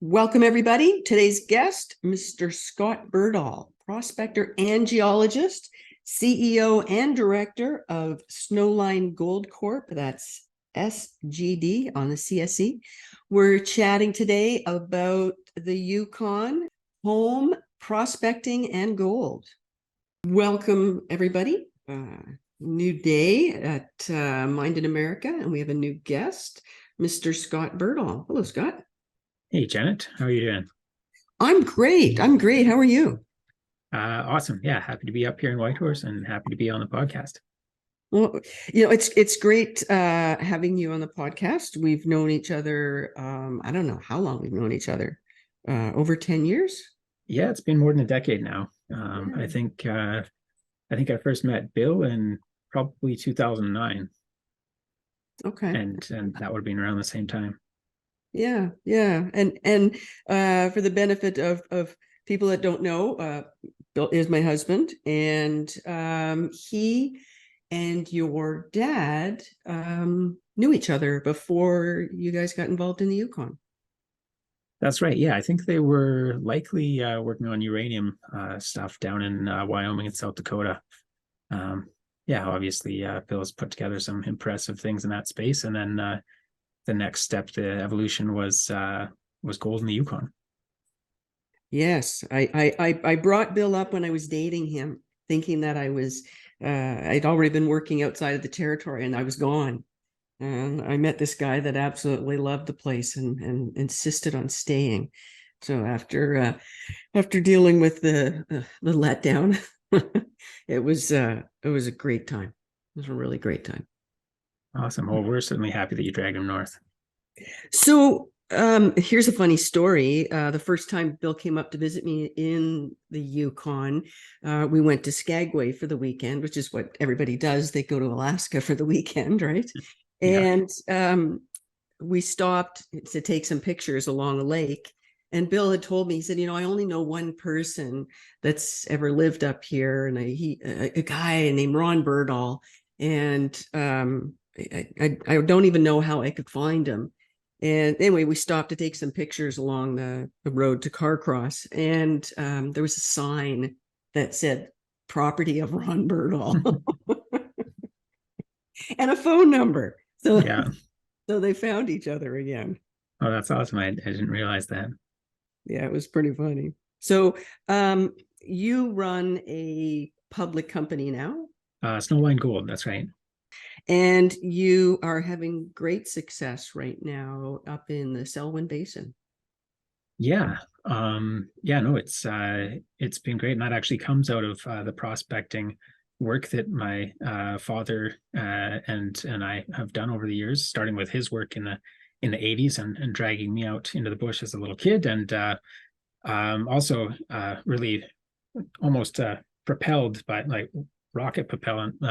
Welcome, everybody. Today's guest, Mr. Scott Berdahl, prospector and geologist, CEO and director of Snowline Gold Corp. That's SGD on the CSE. We're chatting today about the Yukon, home, prospecting, and gold. Welcome, everybody. New day at Mind in America, and we have a new guest, Mr. Scott Berdahl. Hello, Scott. Hey, Janet, how are you doing? I'm great. How are you? Awesome. Yeah, happy to be up here in Whitehorse and happy to be on the podcast. Well, it's great having you on the podcast. We've known each other. I don't know how long we've known each other. Over 10 years? Yeah, it's been more than a decade now. Yeah. I think I first met Bill in probably 2009. Okay. And that would have been around the same time. Yeah. And for the benefit of people that don't know, Bill is my husband, and he and your dad knew each other before you guys got involved in the Yukon. That's right. Yeah, I think they were likely working on uranium stuff down in Wyoming and South Dakota. Yeah, obviously, Bill has put together some impressive things in that space, and then the next step, the evolution was gold in the Yukon. Yes, I brought Bill up when I was dating him, thinking that I'd already been working outside of the territory and I was gone. And I met this guy that absolutely loved the place and insisted on staying. So after dealing with the letdown, it was a great time. It was a really great time. Awesome. Well, we're certainly happy that you dragged him north. So here's a funny story. The first time Bill came up to visit me in the Yukon, we went to Skagway for the weekend, which is what everybody does. They go to Alaska for the weekend, right? Yeah. And we stopped to take some pictures along the lake. And Bill had told me, he said, I only know one person that's ever lived up here, and a guy named Ron Berdahl. And I don't even know how I could find him. And anyway, we stopped to take some pictures along the road to Carcross, and there was a sign that said property of Ron Berdahl and a phone number. So yeah. So they found each other again. Oh, that's awesome. I didn't realize that. Yeah, it was pretty funny. So you run a public company now? Snowline Gold, that's right. And you are having great success right now up in the Selwyn Basin. Yeah. No, it's been great. And that actually comes out of the prospecting work that my father and I have done over the years, starting with his work in the 80s and dragging me out into the bush as a little kid, and also really almost propelled by like rocket propellant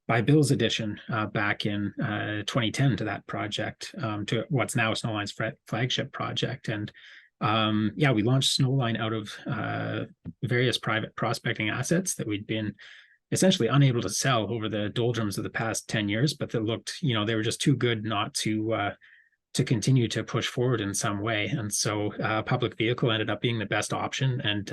by Bill's addition back in 2010 to that project, to what's now Snowline's flagship project. And we launched Snowline out of various private prospecting assets that we'd been essentially unable to sell over the doldrums of the past 10 years, but that looked, they were just too good not to continue to push forward in some way. And so public vehicle ended up being the best option, and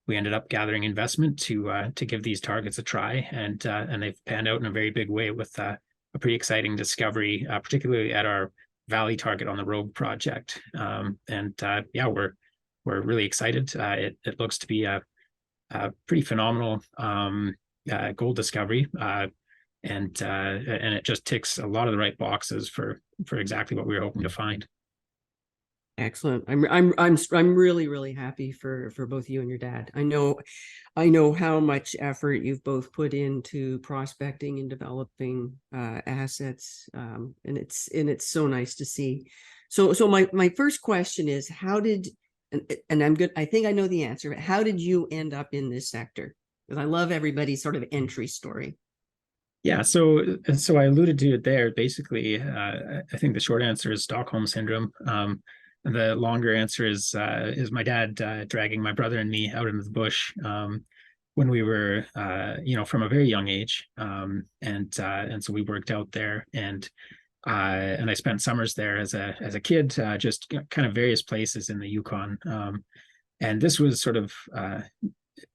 we ended up gathering investment to give these targets a try, and they've panned out in a very big way with a pretty exciting discovery, particularly at our Valley target on the Rogue project. We're really excited. It looks to be a pretty phenomenal gold discovery, and it just ticks a lot of the right boxes for exactly what we were hoping to find. Excellent. I'm really happy for both you and your dad. I know how much effort you've both put into prospecting and developing assets, and it's so nice to see. So my first question is, how did, and I'm good, I think I know the answer, but how did you end up in this sector? Because I love everybody's sort of entry story. Yeah, so I alluded to it there. Basically, I think the short answer is Stockholm syndrome. The longer answer is my dad dragging my brother and me out into the bush when we were, from a very young age, and so we worked out there, and and I spent summers there as a kid, just kind of various places in the Yukon. And this was sort of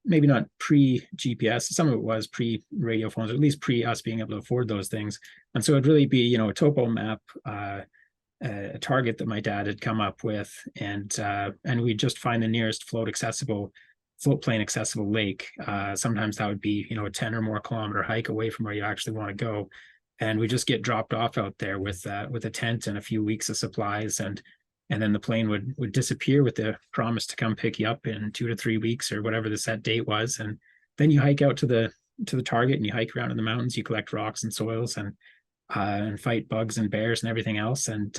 maybe not pre-GPS. Some of it was pre-radio phones, or at least pre us being able to afford those things. And so it'd really be, you know, a topo map, a target that my dad had come up with, and we'd just find the nearest float plane accessible lake. Sometimes that would be, you know, a 10 or more kilometer hike away from where you actually want to go. And we just get dropped off out there with a tent and a few weeks of supplies, and then the plane would disappear with the promise to come pick you up in 2 to 3 weeks or whatever the set date was. And then you hike out to the target, and you hike around in the mountains, you collect rocks and soils, and fight bugs and bears and everything else, and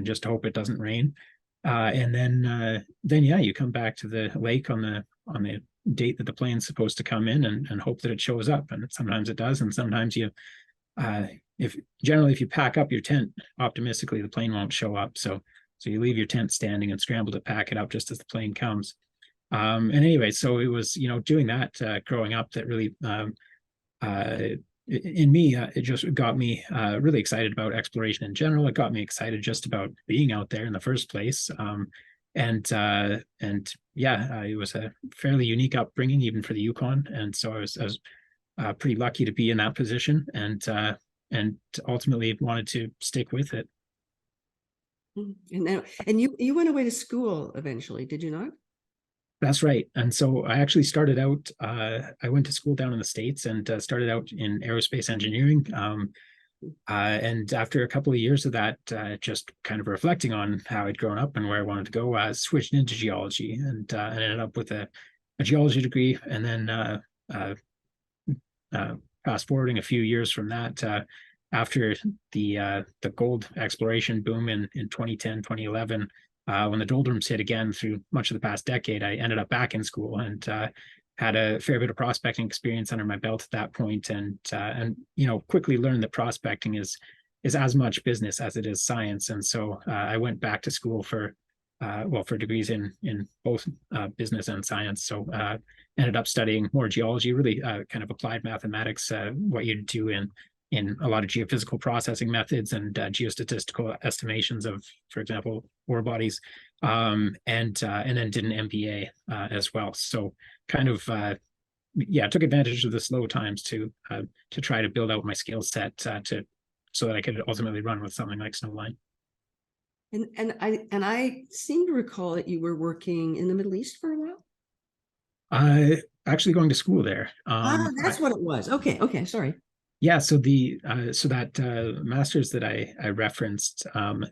just hope it doesn't rain. And then yeah, you come back to the lake on the date that the plane's supposed to come in, and hope that it shows up. And sometimes it does, and sometimes you if you pack up your tent optimistically, the plane won't show up. So you leave your tent standing and scramble to pack it up just as the plane comes. And anyway, so it was, you know, doing that growing up that really in me, it just got me really excited about exploration in general. It got me excited just about being out there in the first place. And yeah, it was a fairly unique upbringing, even for the Yukon. And so I was pretty lucky to be in that position, and ultimately wanted to stick with it. And you went away to school eventually, did you not? That's right. And so I actually started out, I went to school down in the States, and started out in aerospace engineering. And after a couple of years of that, just kind of reflecting on how I'd grown up and where I wanted to go, I switched into geology, and ended up with a geology degree. And then fast forwarding a few years from that, after the gold exploration boom in 2010, 2011, when the doldrums hit again through much of the past decade, I ended up back in school, and had a fair bit of prospecting experience under my belt at that point, and you know, quickly learned that prospecting is as much business as it is science. And so I went back to school for degrees in both business and science. So ended up studying more geology, really kind of applied mathematics, what you do in a lot of geophysical processing methods and geostatistical estimations of, for example, ore bodies, and then did an MBA as well. So kind of took advantage of the slow times to try to build out my skill set so that I could ultimately run with something like Snowline. And I seem to recall that you were working in the Middle East for a while. Actually going to school there. That's what it was. Okay, sorry. Yeah, so that master's that I referenced,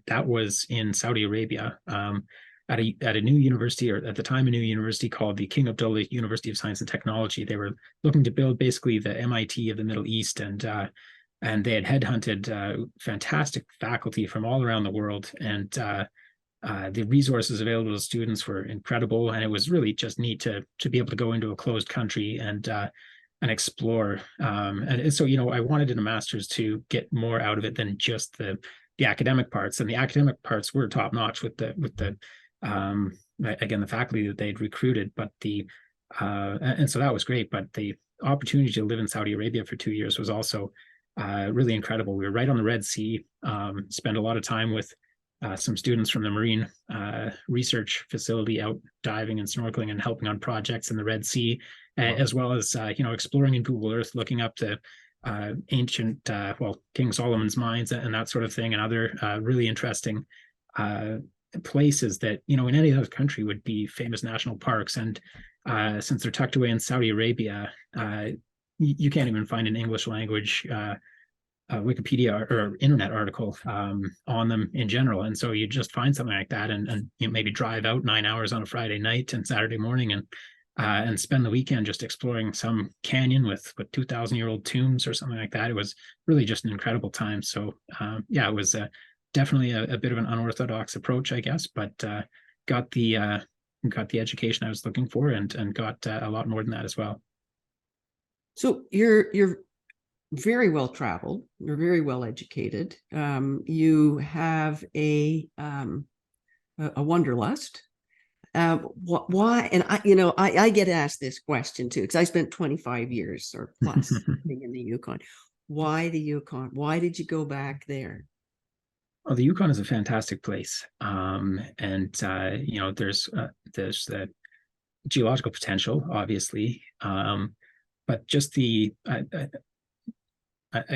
that was in Saudi Arabia, at a new university, or at the time a new university called the King Abdullah University of Science and Technology. They were looking to build basically the MIT of the Middle East, and they had headhunted fantastic faculty from all around the world, and the resources available to students were incredible, and it was really just neat to be able to go into a closed country and explore. And so, you know, I wanted in a master's to get more out of it than just the academic parts, and the academic parts were top notch with the again, the faculty that they'd recruited, but and so that was great. But the opportunity to live in Saudi Arabia for 2 years was also really incredible. We were right on the Red Sea, spent a lot of time with some students from the marine research facility out diving and snorkeling and helping on projects in the Red Sea, as well as you know, exploring in Google Earth, looking up to ancient King Solomon's mines and that sort of thing, and other really interesting places that, you know, in any other country would be famous national parks. And since they're tucked away in Saudi Arabia, you can't even find an English language Wikipedia or internet article on them in general. And so you just find something like that, and you maybe drive out 9 hours on a Friday night and Saturday morning, and spend the weekend just exploring some canyon with 2,000-year-old tombs or something like that. It was really just an incredible time. So yeah, it was definitely a bit of an unorthodox approach, I guess, but got the education I was looking for, and got a lot more than that as well. So you're very well traveled. You're very well educated. You have a wanderlust. Why? And I get asked this question too, because I spent 25 years or plus living in the Yukon. Why the Yukon? Why did you go back there? Oh, the Yukon is a fantastic place. And there's the geological potential, obviously. But just I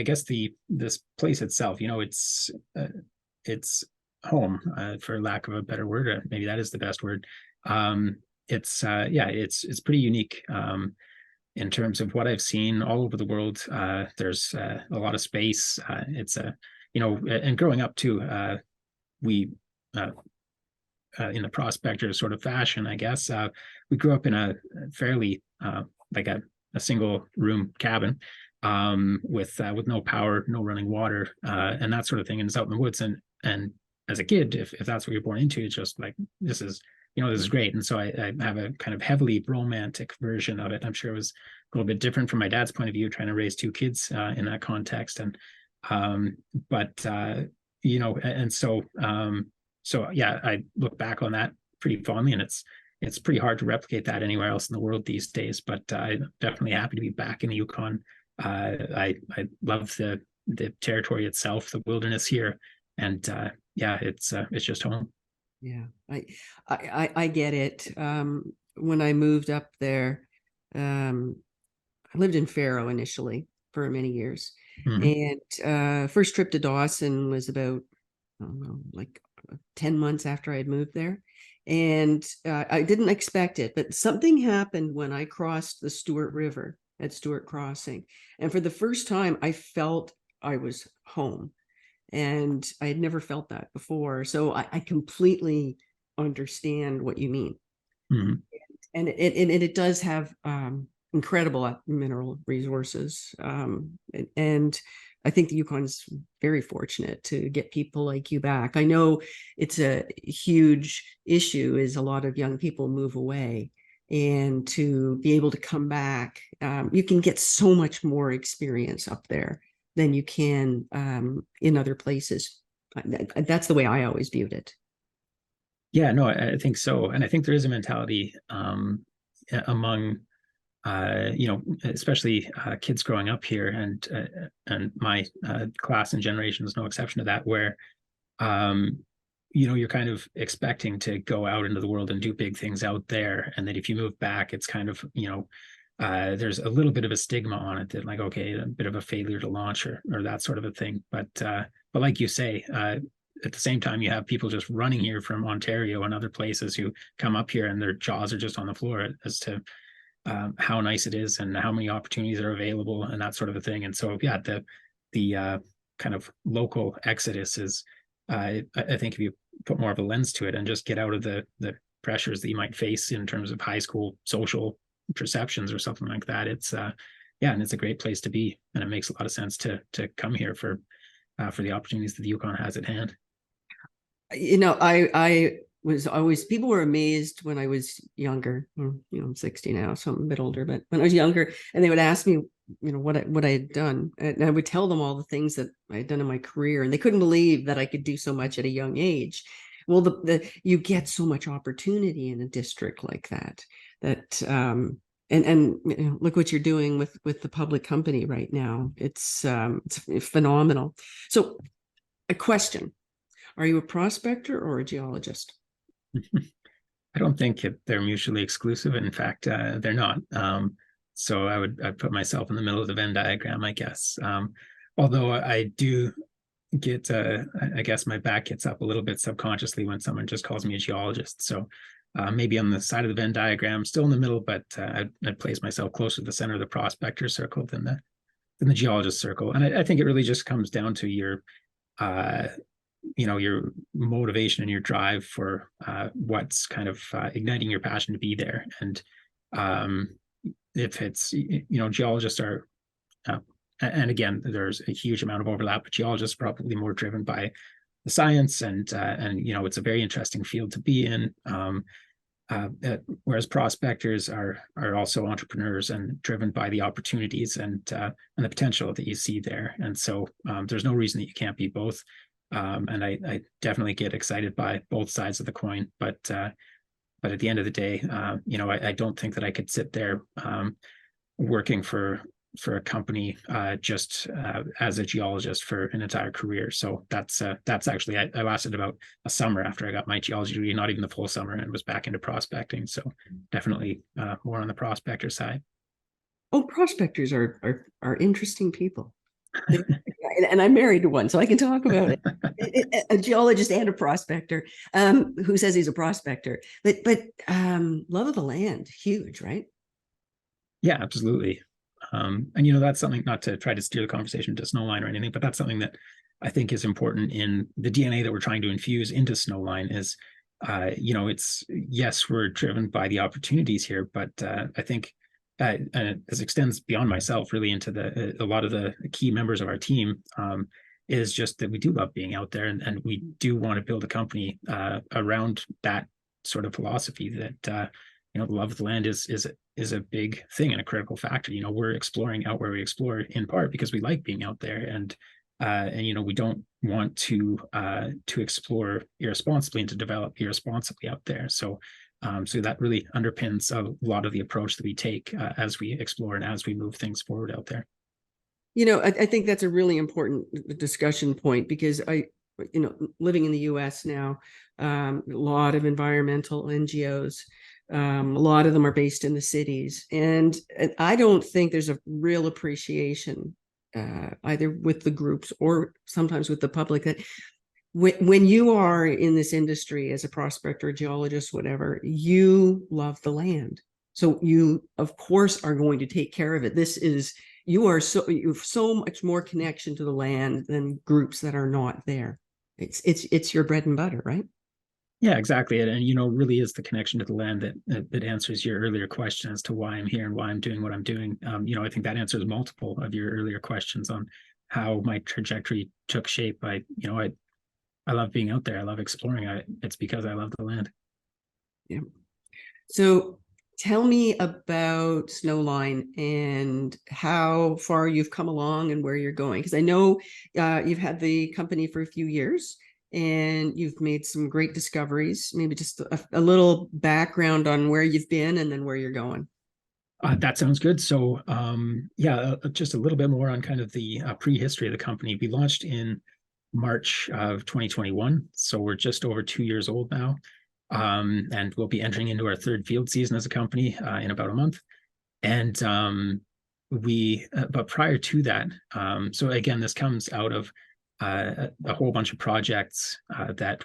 guess this place itself, it's home, for lack of a better word, maybe that is the best word. It's pretty unique. In terms of what I've seen all over the world. There's a lot of space. And growing up too, we in the prospector sort of fashion, I guess, we grew up in a fairly like a single room cabin, with no power, no running water, and that sort of thing, and it's out in the woods. And as a kid, if that's what you're born into, it's just like, this is great. And so I have a kind of heavily romantic version of it. I'm sure it was a little bit different from my dad's point of view, trying to raise two kids in that context. And yeah, I look back on that pretty fondly, and it's pretty hard to replicate that anywhere else in the world these days. But I'm definitely happy to be back in the Yukon. I love the territory itself, the wilderness here, and it's just home. Yeah, I get it. When I moved up there, I lived in Faro initially for many years. Mm-hmm. And first trip to Dawson was about, I don't know, like 10 months after I had moved there. And I didn't expect it, but something happened when I crossed the Stewart River at Stewart Crossing. And for the first time, I felt I was home. And I had never felt that before. So I completely understand what you mean. Mm-hmm. And it does have incredible mineral resources. And I think the Yukon's very fortunate to get people like you back. I know it's a huge issue, is a lot of young people move away, and to be able to come back, you can get so much more experience up there than you can in other places. That's the way I always viewed it. Yeah, no, I think so. And I think there is a mentality among, especially kids growing up here, and my class and generation is no exception to that, where, you're kind of expecting to go out into the world and do big things out there. And that if you move back, it's kind of, there's a little bit of a stigma on it, that like, okay, a bit of a failure to launch, or that sort of a thing. But like you say, at the same time, you have people just running here from Ontario and other places who come up here and their jaws are just on the floor as to how nice it is and how many opportunities are available and that sort of a thing. And so, yeah, the kind of local exodus is, I think if you put more of a lens to it and just get out of the pressures that you might face in terms of high school social perceptions or something like that, it's and it's a great place to be, and it makes a lot of sense to come here for the opportunities that the Yukon has at hand. I was always, people were amazed when I was younger. I'm 60 now, so I'm a bit older, but when I was younger, and they would ask me, what I had done, and I would tell them all the things that I had done in my career, and they couldn't believe that I could do so much at a young age. Well, you get so much opportunity in a district like that. And look what you're doing with the public company right now. It's phenomenal. So, a question: are you a prospector or a geologist? I don't think they're mutually exclusive. In fact, they're not. So I'd put myself in the middle of the Venn diagram, I guess. Although I do get, I guess my back gets up a little bit subconsciously when someone just calls me a geologist. So maybe on the side of the Venn diagram, still in the middle, but I'd place myself closer to the center of the prospector circle than the geologist circle. And I think it really just comes down to your motivation and your drive for what's kind of igniting your passion to be there. And if it's, geologists are, and again, there's a huge amount of overlap, but geologists are probably more driven by the science, and it's a very interesting field to be in. Whereas prospectors are also entrepreneurs and driven by the opportunities and the potential that you see there. And so there's no reason that you can't be both. And I definitely get excited by both sides of the coin, but at the end of the day, I don't think that I could sit there working for for a company just as a geologist for an entire career. So that's actually, I lasted about a summer after I got my geology degree, not even the full summer, and was back into prospecting. So definitely more on the prospector side. Oh, prospectors are interesting people. And I'm married to one, so I can talk about it. A geologist and a prospector who says he's a prospector, but love of the land, huge, right? Yeah, absolutely. And you know, that's something, not to try to steer the conversation to Snowline or anything, but that's something that I think is important in the DNA that we're trying to infuse into Snowline is, you know, it's, yes, we're driven by the opportunities here, but I think this extends beyond myself really into a lot of the key members of our team, is just that we do love being out there, and we do want to build a company around that sort of philosophy that, you know, the love of the land is a big thing and a critical factor. You know, we're exploring out where we explore in part because we like being out there, and you know, we don't want to explore irresponsibly and to develop irresponsibly out there. So so that really underpins a lot of the approach that we take as we explore and as we move things forward out there. You know, I think that's a really important discussion point, because you know, living in the US now, a lot of environmental NGOs, a lot of them are based in the cities. And I don't think there's a real appreciation either with the groups or sometimes with the public that when you are in this industry as a prospector, geologist, whatever, you love the land. So you, of course, are going to take care of it. You have so much more connection to the land than groups that are not there. It's your bread and butter, right? Yeah, exactly. And you know, really is the connection to the land that answers your earlier question as to why I'm here and why I'm doing what I'm doing. You know, I think that answers multiple of your earlier questions on how my trajectory took shape. You know, I love being out there. I love exploring. It's because I love the land. Yeah. So tell me about Snowline and how far you've come along and where you're going. Because I know you've had the company for a few years and you've made some great discoveries. Maybe just a little background on where you've been and then where you're going. That sounds good. So yeah, just a little bit more on kind of the prehistory of the company. We launched in March of 2021. So we're just over 2 years old now. And we'll be entering into our third field season as a company in about a month. And but prior to that, so again, this comes out of a whole bunch of projects that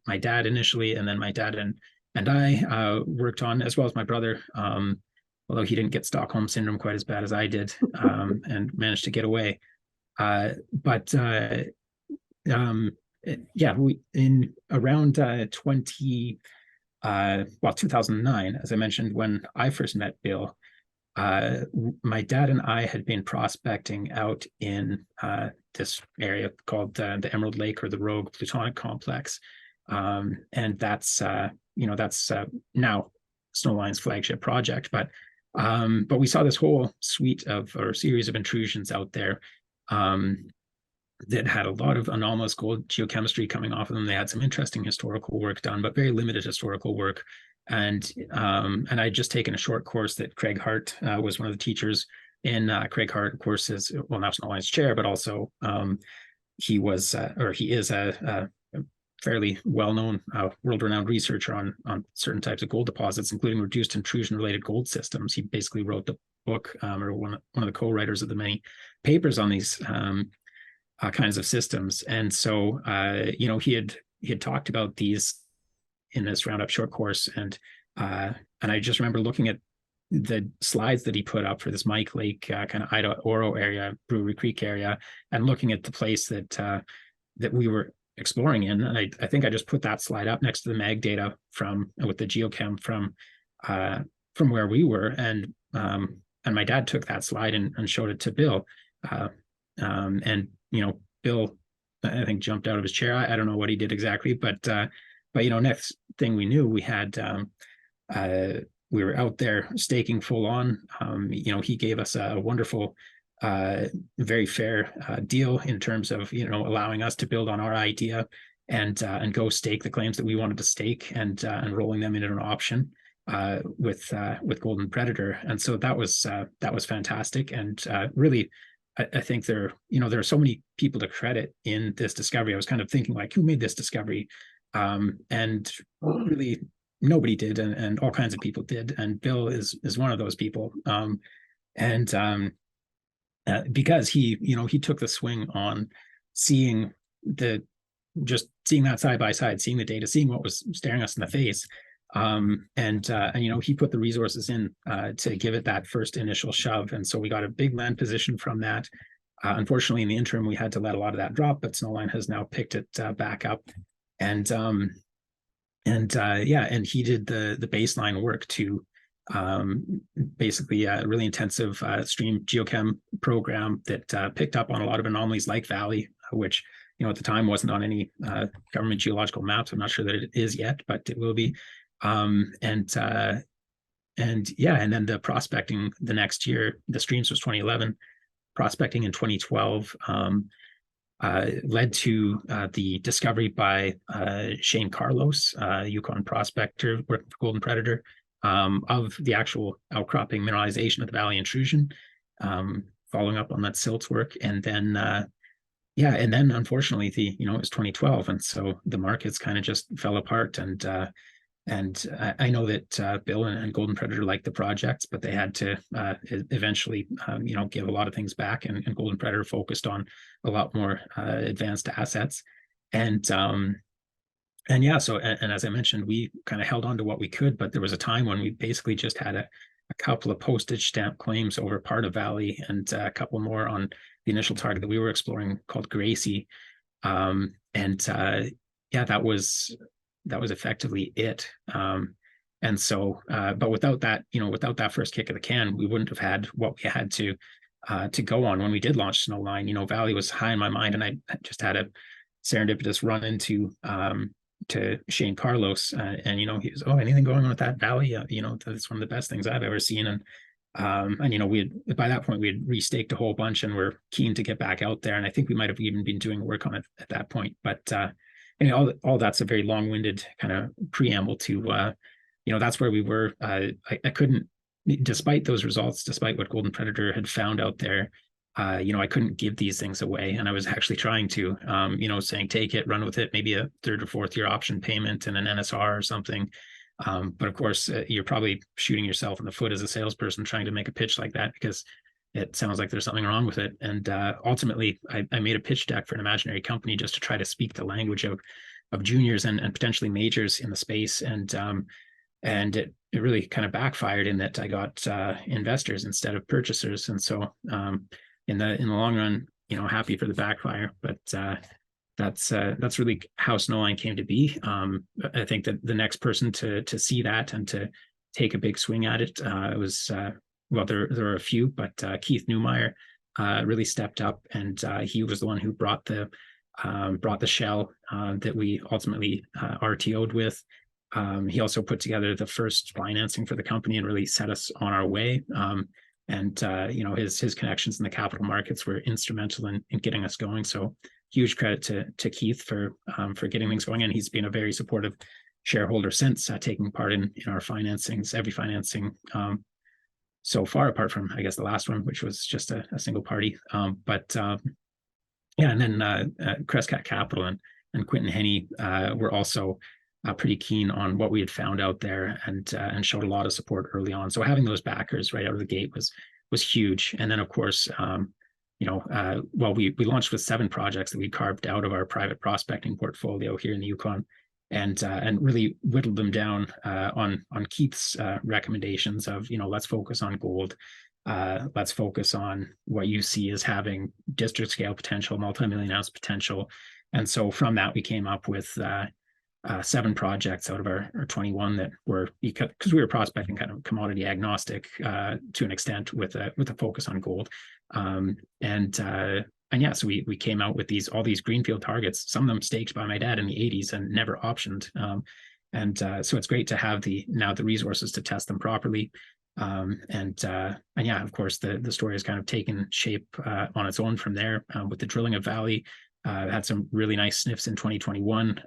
my dad initially, and then my dad and I worked on, as well as my brother, although he didn't get Stockholm syndrome quite as bad as I did, and managed to get away. But yeah, we in around 2009, as I mentioned, when I first met Bill, my dad and I had been prospecting out in this area called the Emerald Lake or the Rogue Plutonic Complex, and that's you know, that's now Snowline's flagship project. But we saw this whole suite of, or series of intrusions out there that had a lot of anomalous gold geochemistry coming off of them. They had some interesting historical work done, but very limited historical work. And I'd just taken a short course that Craig Hart was one of the teachers in. Craig Hart, of course, is, well, now Snowline's chair, but also he was or he is a fairly well-known, world-renowned researcher on certain types of gold deposits, including reduced intrusion-related gold systems. He basically wrote the book, or one of the co-writers of the many papers on these kinds of systems. And so, you know, he had talked about these in this roundup short course, and I just remember looking at the slides that he put up for this Mike Lake kind of Ida Oro area, Brewery Creek area, and looking at the place that we were exploring in. And I think I just put that slide up next to the mag data with the geochem from where we were, and my dad took that slide and showed it to Bill, and you know, Bill, I think, jumped out of his chair. I don't know what he did exactly, but you know, next thing we knew, we had we were out there staking full on. You know, he gave us a wonderful, very fair deal in terms of, you know, allowing us to build on our idea and go stake the claims that we wanted to stake, and rolling them into an option. with Golden Predator, and so that was fantastic. And really, I think there are so many people to credit in this discovery. I was kind of thinking, like, who made this discovery, and really nobody did, and all kinds of people did, and Bill is one of those people. And because he took the swing on seeing that side by side, seeing the data, seeing what was staring us in the face. And he put the resources in to give it that first initial shove. And so we got a big land position from that. Unfortunately, in the interim, we had to let a lot of that drop, but Snowline has now picked it back up. And he did the baseline work to basically a really intensive stream geochem program that picked up on a lot of anomalies like Valley, which at the time wasn't on any government geological maps. I'm not sure that it is yet, but it will be. And then the prospecting the next year, the streams was 2011. Prospecting in 2012 led to the discovery by Shane Carlos, Yukon prospector working for Golden Predator, of the actual outcropping mineralization of the Valley intrusion, following up on that silts work. And then unfortunately it was 2012, and so the markets kind of just fell apart. And I know that Bill and Golden Predator liked the projects, but they had to eventually give a lot of things back, and Golden Predator focused on a lot more advanced assets. And as I mentioned, we kind of held on to what we could, but there was a time when we basically just had a couple of postage stamp claims over part of Valley, and a couple more on the initial target that we were exploring called Gracie. That was effectively it. And so, but without that first kick of the can, we wouldn't have had what we had to go on when we did launch Snowline. Valley was high in my mind, and I just had a serendipitous run into to Shane Carlos, and he was, anything going on with that Valley? That's one of the best things I've ever seen. And we had, by that point, we had restaked a whole bunch, and we're keen to get back out there. And I think we might have even been doing work on it at that point. But all that's a very long-winded kind of preamble to that's where we were. I couldn't, despite those results, despite what Golden Predator had found out there, I couldn't give these things away. And I was actually trying to, saying, take it, run with it, maybe a third or fourth year option payment and an NSR or something. But of course, you're probably shooting yourself in the foot as a salesperson trying to make a pitch like that, because it sounds like there's something wrong with it. And ultimately, I made a pitch deck for an imaginary company just to try to speak the language of juniors and potentially majors in the space. And it really kind of backfired in that I got investors instead of purchasers. And so in the long run, happy for the backfire. But that's really how Snowline came to be. I think that the next person to see that and to take a big swing at it was there were a few, but Keith Newmeyer really stepped up, and he was the one who brought the shell that we ultimately RTO'd with. He also put together the first financing for the company and really set us on our way. His connections in the capital markets were instrumental in getting us going. So huge credit to Keith for getting things going. And he's been a very supportive shareholder since, taking part in our financings, every financing so far, apart from, I guess, the last one, which was just a single party. And then Crescat Capital and Quentin Henney were also pretty keen on what we had found out there, and showed a lot of support early on. So having those backers right out of the gate was huge. And then, of course, we launched with 7 projects that we carved out of our private prospecting portfolio here in the Yukon, and really whittled them down on Keith's recommendations of, let's focus on gold. Let's focus on what you see as having district scale potential, multi-million ounce potential. And so from that, we came up with 7 projects out of our 21 that were, because we were prospecting kind of commodity agnostic to an extent, with a focus on gold. So we came out with all these greenfield targets, some of them staked by my dad in the 80s and never optioned. So it's great to have the resources to test them properly. Of course, the story has kind of taken shape on its own from there, with the drilling of Valley. Had some really nice sniffs in 2021.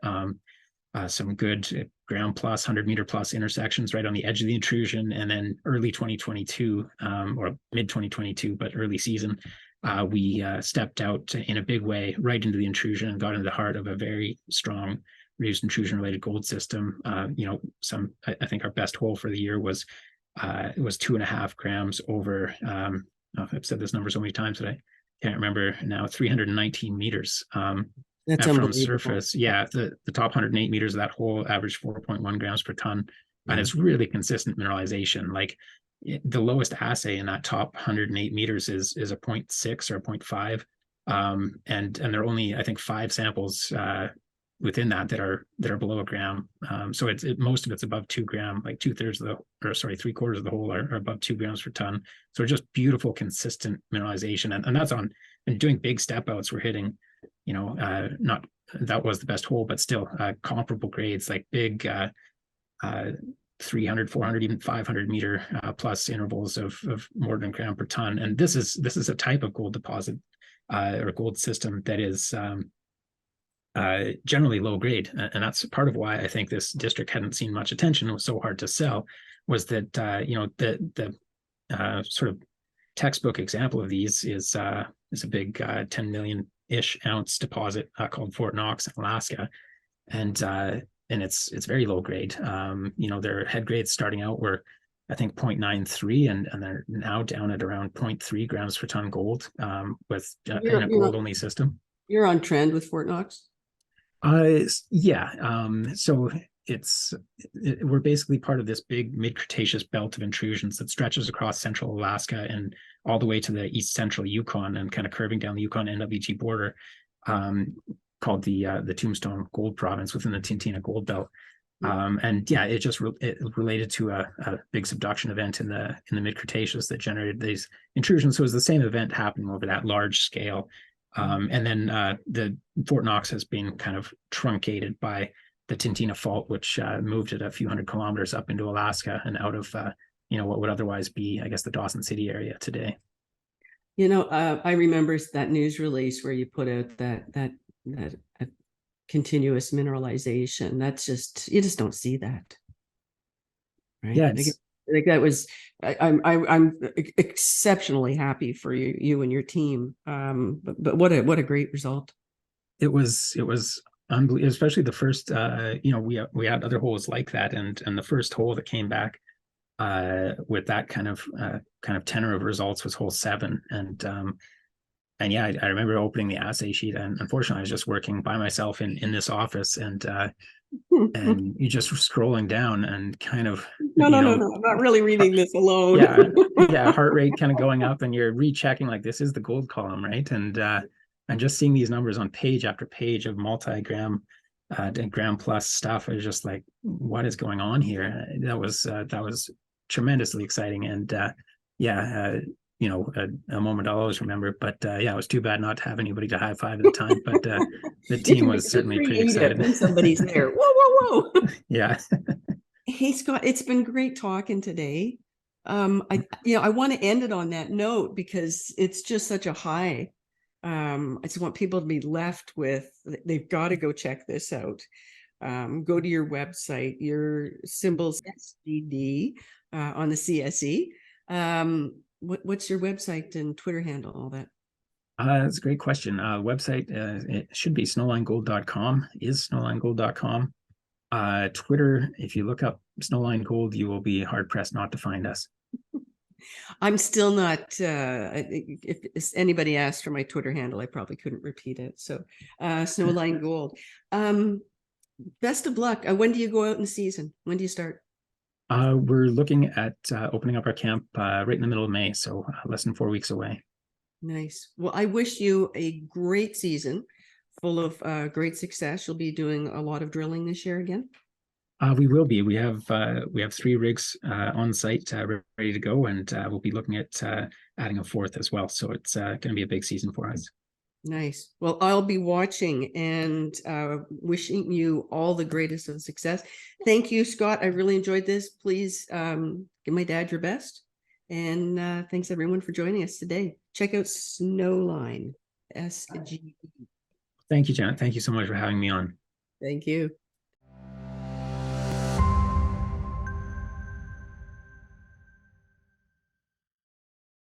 some good ground plus 100-meter plus intersections right on the edge of the intrusion. And then early 2022, or mid 2022, but early season, we stepped out in a big way right into the intrusion and got into the heart of a very strong reduced intrusion related gold system. I think our best hole for the year was it was 2.5 grams over. I've said this number so many times that I can't remember now. 319 meters. That's from unbelievable. surface. Yeah, the top 108 meters of that hole averaged 4.1 grams per ton, and it's really consistent mineralization. Like the lowest assay in that top 108 meters is a 0.6 or a 0.5, and there are only, I think, 5 samples within that are below a gram. So most of it's above 2 gram, like 2/3 of the, or sorry, 3/4 of the hole are above 2 grams per ton. So just beautiful, consistent mineralization, and that's on. And doing big step outs, we're hitting, not that was the best hole, but still comparable grades, like big 300, 400, even 500-meter plus intervals of more than a gram per ton. And this is a type of gold deposit or gold system that is generally low grade, and that's part of why I think this district hadn't seen much attention. It was so hard to sell, was that the sort of textbook example of these is a big 10 million-ish ounce deposit called Fort Knox in Alaska, and it's very low grade. Their head grades starting out were, I think, 0.93, and they're now down at around 0.3 grams per ton gold with in a gold only system. You're on trend with Fort Knox. So we're basically part of this big mid-Cretaceous belt of intrusions that stretches across central Alaska and all the way to the east central Yukon, and kind of curving down the Yukon NWG border, called the Tombstone Gold Province within the Tintina Gold Belt. It related to a big subduction event in the mid-Cretaceous that generated these intrusions. So it was the same event happening over that large scale. And then the Fort Knox has been kind of truncated by the Tintina Fault, which moved it a few hundred kilometers up into Alaska and out of what would otherwise be, I guess, the Dawson City area today. I remember that news release where you put out that continuous mineralization. That's you just don't see that, right? Yeah, like that was. I'm exceptionally happy for you and your team. But what a great result. It was unbelievable, especially the first. We had other holes like that, and the first hole that came back with that kind of tenor of results was hole 7, and yeah, I remember opening the assay sheet, and unfortunately I was just working by myself in this office, and you just scrolling down and kind of no, I'm not really reading this alone. Heart rate kind of going up, and you're rechecking, like, this is the gold column, right? And just seeing these numbers on page after page of multi-gram and gram plus stuff, I was just like, what is going on here? That was tremendously exciting, and a moment I'll always remember. But it was too bad not to have anybody to high five at the time. But the team was certainly pretty excited when somebody's there. Whoa. Yeah. Hey, Scott, it's been great talking today. I want to end it on that note because it's just such a high. I just want people to be left with, they've got to go check this out. Go to your website, your symbols SGD on the CSE. What's your website and Twitter handle, all that? That's a great question. Website, it should be snowlinegold.com, is snowlinegold.com. Twitter, if you look up Snowline Gold, you will be hard pressed not to find us. I'm still not, if anybody asked for my Twitter handle, I probably couldn't repeat it. So Snowline Gold. Best of luck. When do you go out in season? When do you start? We're looking at opening up our camp right in the middle of May, so less than 4 weeks away. Nice. Well, I wish you a great season full of great success. You'll be doing a lot of drilling this year again. We will be. We have 3 rigs on site ready to go, and we'll be looking at adding a 4th as well. So it's going to be a big season for us. Nice. Well, I'll be watching and wishing you all the greatest of success. Thank you, Scott. I really enjoyed this. Please give my dad your best. And thanks everyone for joining us today. Check out Snowline, SGD. Thank you, Janet. Thank you so much for having me on. Thank you.